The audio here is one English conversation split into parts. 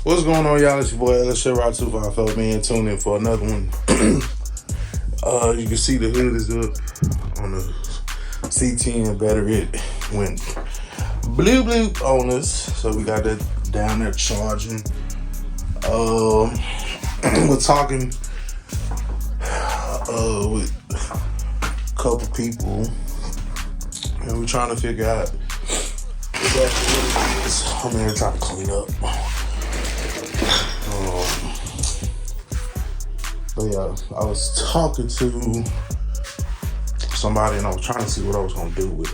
What's going on, y'all? It's your boy Let's Share Route 254, man. Tune in for another one. You can see the hood is up on the C10 battery. It went blue on us, so we got that down there charging. We're talking with a couple people, and we're trying to figure out exactly what it is. I'm here trying to clean up. But yeah, I was talking to somebody, and I was trying to see what I was gonna do with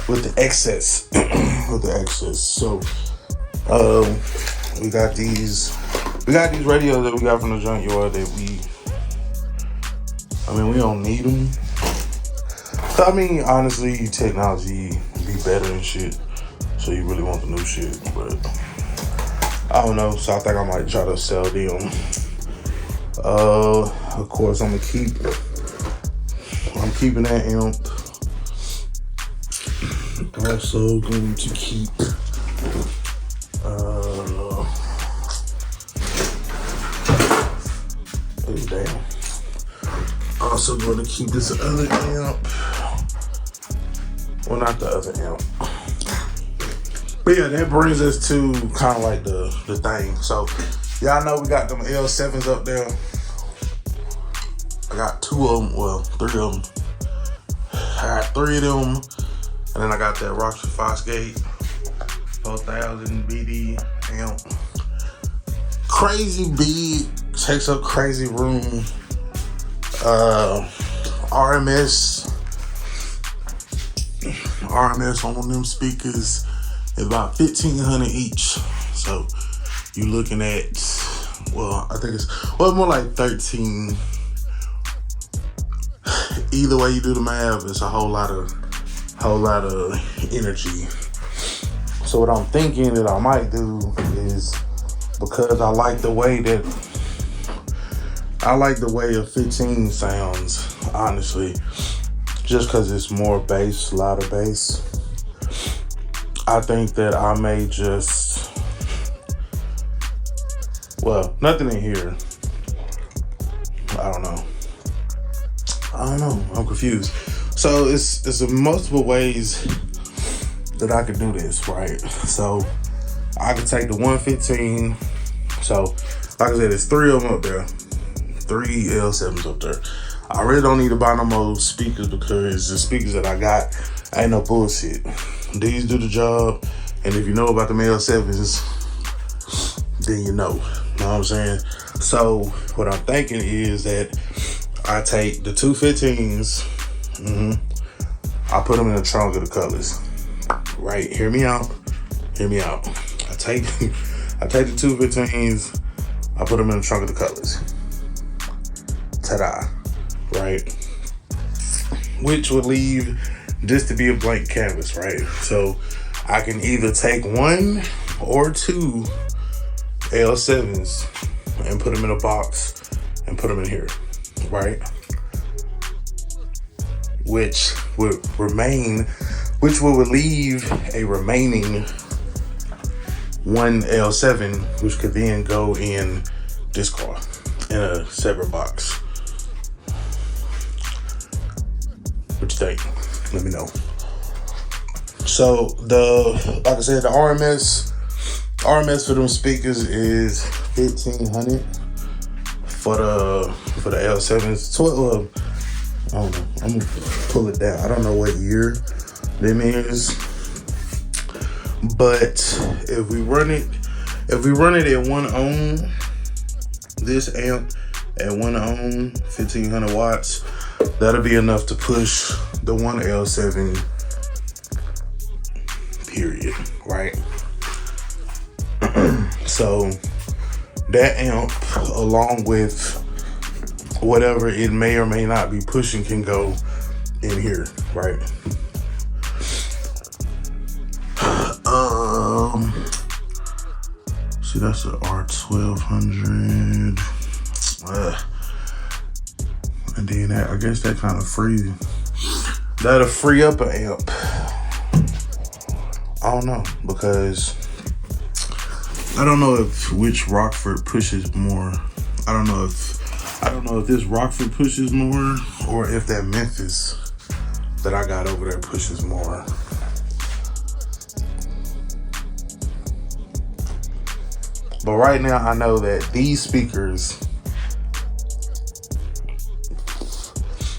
the excess. With the excess. So we got these radios that we got from the junkyard that we don't need them. I mean, honestly, technology be better and shit, so you really want the new shit, but I don't know, so I think I might try to sell them. Of course, I'm keeping that amp. Also going to keep also going to keep this other amp. Well, not the other amp. But yeah, that brings us to kind of like the thing. So y'all know we got them L7s up there. I got 2 of them, well, 3 of them. I got 3 of them, and then I got that Rockford Fosgate 4000 BD amp. Crazy big, takes up crazy room. RMS on them speakers is about $1,500 each. So you looking at, well, I think it's more like 13. Either way you do the math, it's a whole lot of energy. So what I'm thinking that I might do is, because I like the way a 15 sounds, honestly, just because it's more bass, louder bass. I think that I may just, well, nothing in here. I don't know. I'm confused. So it's multiple ways that I could do this, right? So I could take the 115. So like I said, there's 3 of them up there. 3 L7s up there. I really don't need to buy no more speakers because the speakers that I got ain't no bullshit. These do the job, and if you know about the L7s, then you know. Know what I'm saying? So what I'm thinking is that I take the 215s, I put them in the trunk of the Cutlass. Right? Hear me out. I take the 215s, I put them in the trunk of the Cutlass. Ta-da. Right? Which would leave this to be a blank canvas, right? So I can either take 1 or 2 L7s and put them in a box and put them in here, right? Which would leave a remaining 1 L7, which could then go in this car in a separate box. What you think? Let me know. So like I said, the RMS for them speakers is $1,500 for the L7s. 12. I don't know. I'm gonna pull it down. I don't know what year them is, but if we run it at 1 ohm, this amp at 1 ohm, 1,500 watts, that'll be enough to push the 1 L7, period, right? So that amp, along with whatever it may or may not be pushing, can go in here, right? See, that's the R1200. And then that, I guess that kind of that'll free up an amp. I don't know, because I don't know if which Rockford pushes more. I don't know if this Rockford pushes more, or if that Memphis that I got over there pushes more. But right now I know that these speakers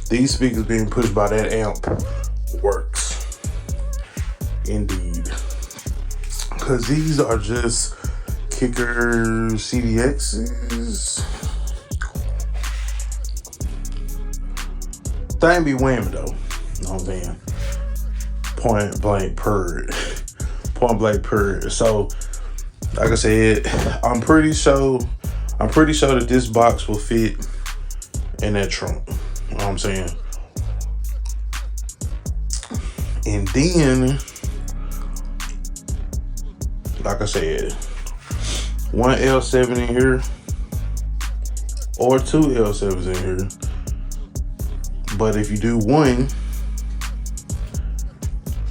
being pushed by that amp works. Indeed. Because these are just Kicker CDXs. Thing be whammy though. You know what I'm saying? Point blank purred. So, like I said, I'm pretty sure that this box will fit in that trunk. You know what I'm saying? And then, like I said, one L7 in here or two L7s in here. But if you do one,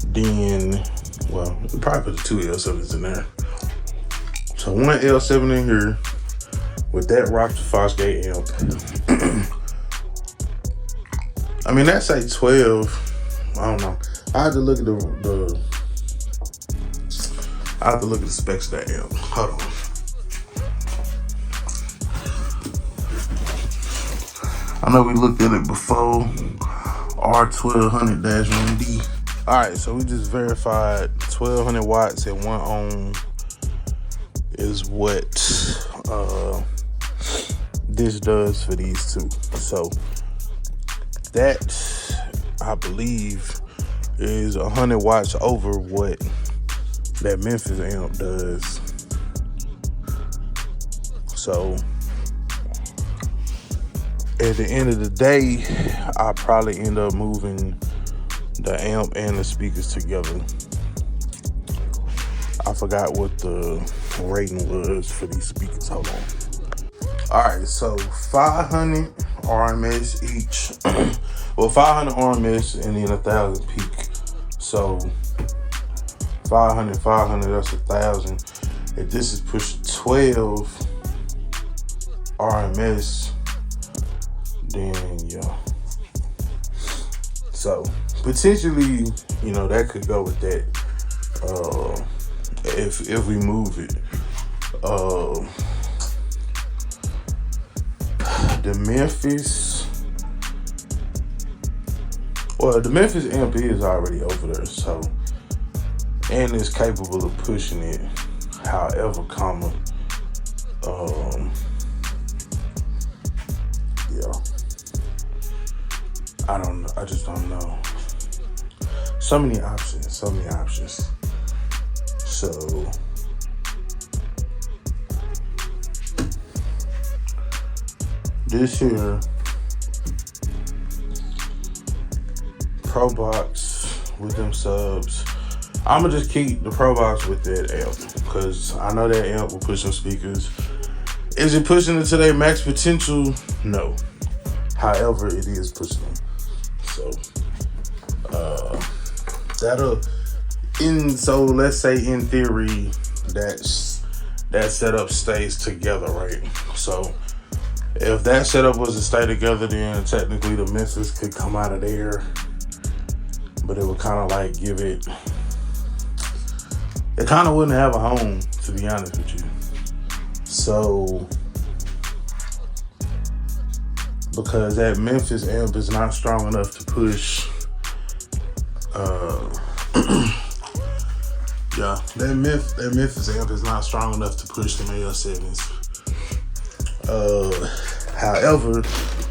then, well, you probably put the two L7s in there. So one L7 in here with that Rockford Fosgate amp. I mean, that's like 12. I don't know. I have to look at the specs of that amp. Hold on. I know we looked at it before. R1200-1D. All right, so we just verified 1200 watts and 1 ohm is what this does for these two. So that, I believe, is 100 watts over what that Memphis amp does. So at the end of the day, I'll probably end up moving the amp and the speakers together. I forgot what the rating was for these speakers. Hold on. All right, so 500 RMS each. Well, 500 RMS and then 1,000 peak. So 500, that's 1,000. If this is pushing 12 RMS, then yeah. So potentially, you know, that could go with that. If we move it. The Memphis. Well, the Memphis amp is already over there, so, and it's capable of pushing it. However, yeah. I don't know. I just don't know. So many options. So this here Pro Box with them subs, I'ma just keep the Pro Box with that amp because I know that amp will push some speakers. Is it pushing it to their max potential? No. However, it is pushing them. So so let's say in theory that setup stays together, right? So if that setup was to stay together, then technically the Memphis could come out of there, but it would kind of like give it kind of wouldn't have a home, to be honest with you. So because that Memphis amp is not strong enough to push yeah, that Memphis amp is not strong enough to push them AL7s. However,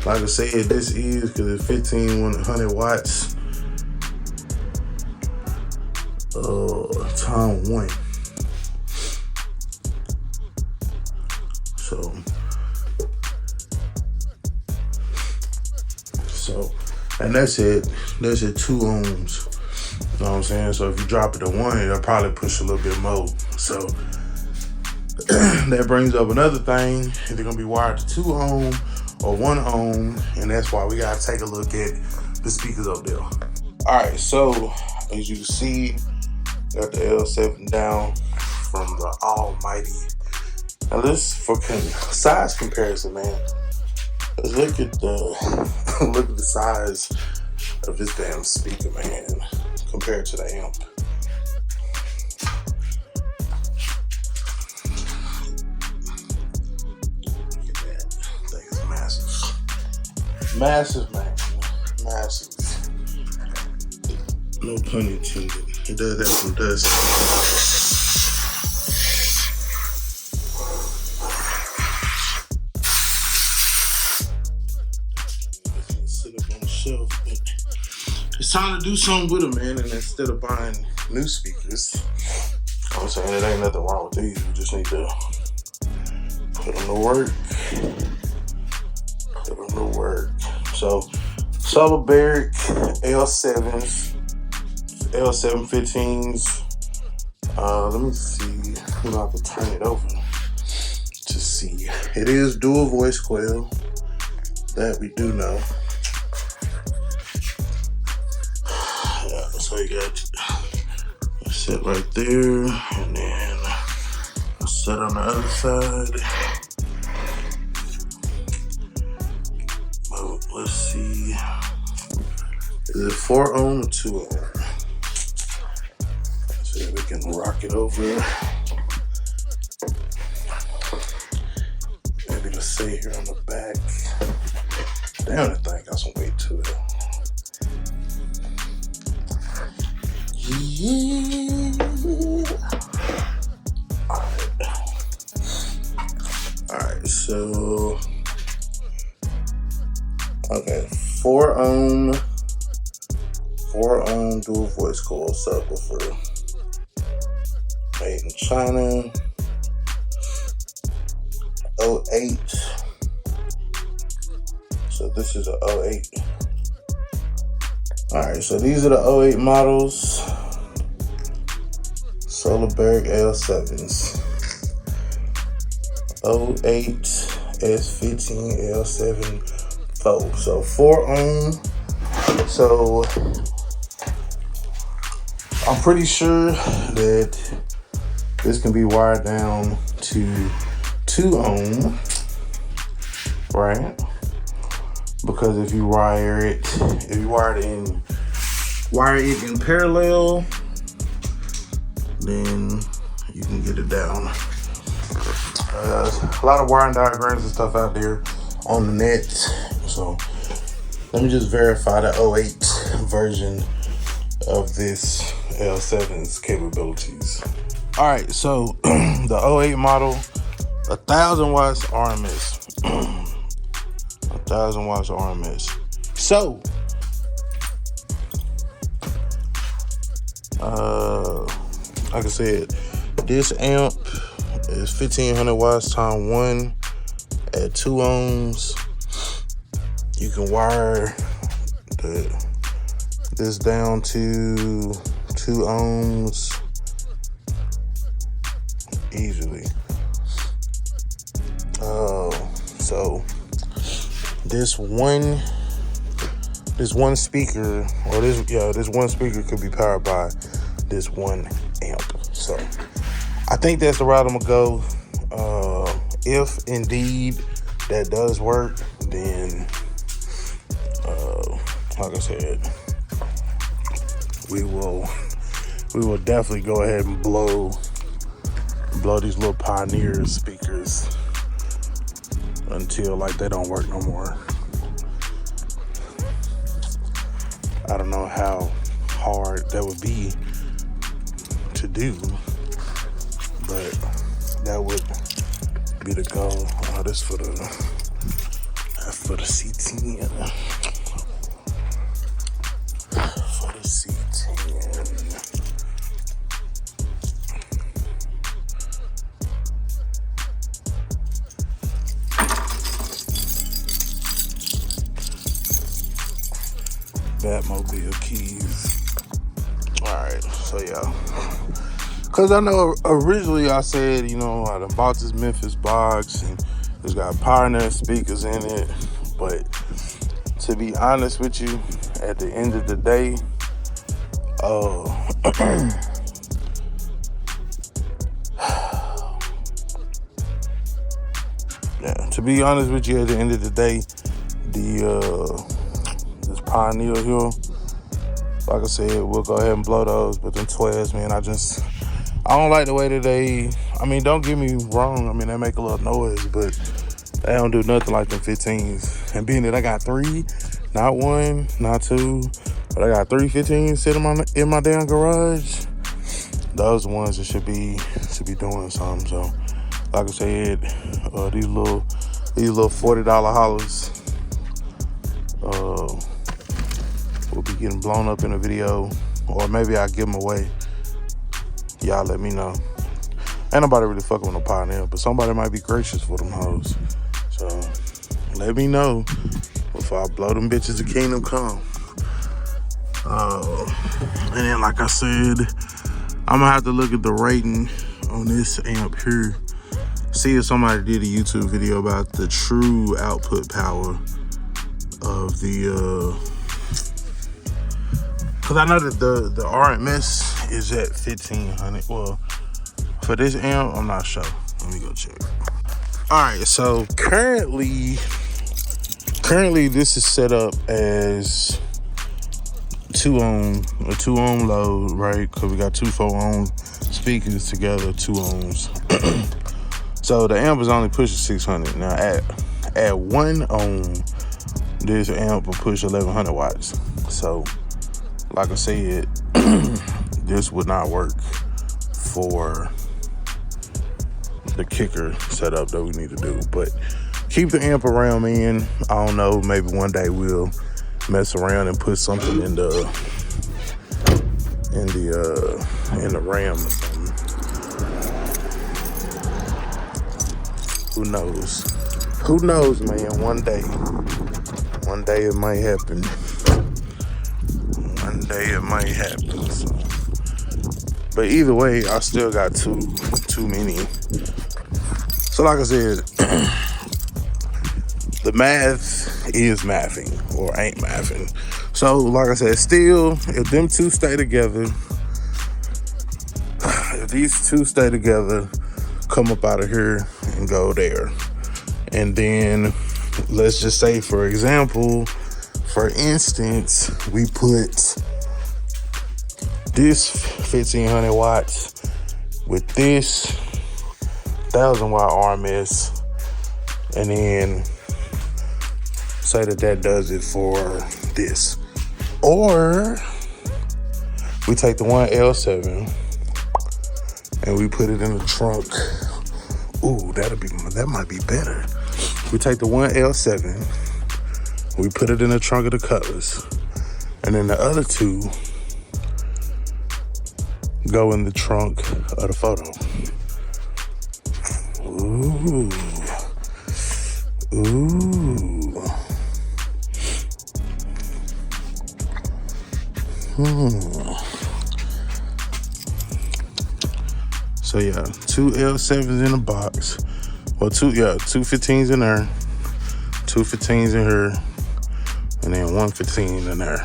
like I said, this is, because it's 1,500 watts time 1. So and that's it. That's at 2 ohms. You know what I'm saying? So if you drop it to 1, it'll probably push a little bit more. So that brings up another thing. If they're gonna be wired to 2 ohm or 1 ohm, and that's why we gotta take a look at the speakers up there. All right, so as you can see, Got the L7 down from the almighty. Now this for size comparison, man. Let's look at the look at the size of this damn speaker, man, compared to the amp. Look at that. That thing is massive. Massive, man. Massive. No pun intended. It does have some dust. Sit up on the shelf, but it's time to do something with them, man. And instead of buying new speakers, I'm saying it ain't nothing wrong with these. We just need to put them to work. Put them to work. So, Solarberg L7s. L715s. Let me see if I can turn it over to see. It is dual voice coil. That we do know. Yeah, so you got a set right there, and then a set on the other side. Oh, let's see. Is it 4 ohm or 2 ohm? So we can rock it over. Maybe to say here on the back. Damn, that thing got some weight to it. Yeah. Alright, so okay, 4 ohm dual voice coil subwoofer. Made in China. 08. So this is a 08. Alright, so these are the 08 models. Solarberg L7s. 08 S15 L7 4. So 4 ohm. So I'm pretty sure that this can be wired down to 2 ohm, right? Because if you wire it in parallel, then you can get it down. A lot of wiring diagrams and stuff out there on the net. So let me just verify the 08 version of this L7's capabilities. All right, so the 08 model, 1,000 watts RMS. 1,000 watts RMS. So, like I said, this amp is 1,500 watts times 1 at 2 ohms. You can wire this down to 2 ohms easily. So this one speaker, or this one speaker could be powered by this one amp. So I think that's the route I'm gonna go. If indeed that does work, then like I said, we will definitely go ahead and blow these little Pioneer speakers until like they don't work no more. I don't know how hard that would be to do, but that would be the goal. This for the C10. For the C10. Batmobile keys. Alright, so yeah. Cause I know originally I said, I done bought this Memphis box and it's got Pioneer speakers in it. But to be honest with you, at the end of the day, Yeah, to be honest with you, at the end of the day, this Pioneer here, like I said, we'll go ahead and blow those. But them 12s, man, I don't like the way that they, I mean, don't get me wrong. I mean, they make a little noise, but they don't do nothing like them 15s. And being that I got 3, not 1, not 2, but I got 3 15s sitting in my damn garage, those are ones that should be doing something. So, like I said, these little $40 hollers will be getting blown up in a video, or maybe I'll give them away. Y'all let me know. Ain't nobody really fucking with no Pioneer, but somebody might be gracious for them hoes. So let me know before I blow them bitches to Kingdom Come. And then, like I said, I'm gonna have to look at the rating on this amp here. See if somebody did a YouTube video about the true output power of the, cause I know that the RMS is at 1500. Well, for this amp, I'm not sure. Let me go check. All right, so currently this is set up as a 2 ohm load, right? Cause we got 2 4-ohm speakers together, 2 ohms. So the amp is only pushing 600. Now at 1 ohm, this amp will push 1100 watts. So, like I said, this would not work for the kicker setup that we need to do. But keep the amp around, man. I don't know, maybe one day we'll mess around and put something in the RAM or something. Who knows? Who knows, man? One day it might happen. One day it might happen. So. But either way, I still got too many. So like I said, the math is mathing or ain't mathing. So like I said, still, if them two stay together, if these two stay together, come up out of here and go there. And then let's just say, for instance, we put this 1500 watts with this 1000 watt RMS, and then say that does it for this. Or we take the one L7 and we put it in the trunk. Ooh, that might be better. We take the one L7, we put it in the trunk of the Cutlass, and then the other 2 go in the trunk of the Photo. Ooh. So yeah, 2 L7s in a box. Well, 2 15s in there, 2 15s in here, and then 1 15 in there.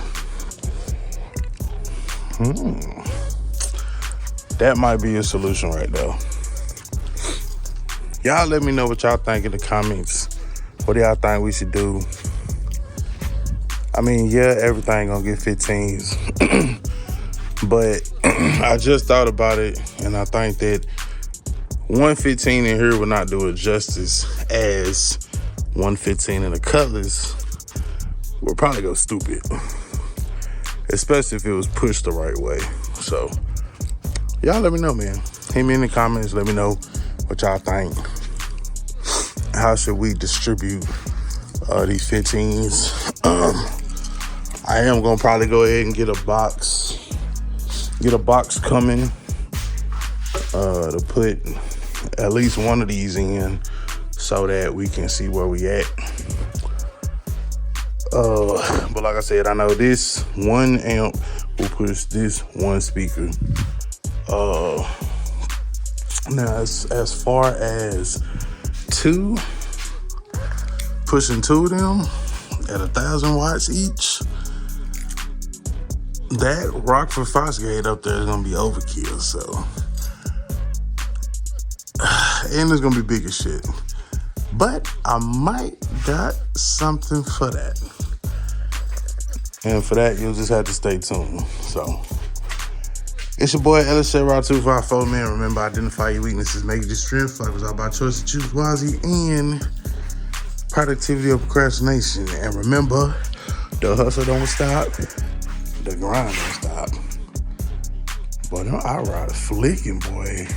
That might be a solution right there. Y'all let me know what y'all think in the comments. What do y'all think we should do? I mean, yeah, everything gonna get 15s. But I just thought about it, and I think that 115 in here would not do it justice as 115 in the Cutlass would probably go stupid. Especially if it was pushed the right way. So, y'all let me know, man. Hit me in the comments, let me know what y'all think. How should we distribute these 15s? I am gonna probably go ahead and get a box coming to put at least one of these in so that we can see where we at. But like I said, I know this one amp will push this one speaker. Now as far as pushing 2 of them at 1,000 watts each, that Rockford Fosgate up there is gonna be overkill. So, and it's gonna be big as shit. But I might got something for that. And for that, you'll just have to stay tuned. So, it's your boy, LSJ Raw 254, man. Remember, identify your weaknesses, make it your strength. Life is all about choice to choose wisely and productivity or procrastination. And remember, the hustle don't stop, the grind don't stop. Boy, them eye rods flicking, boy.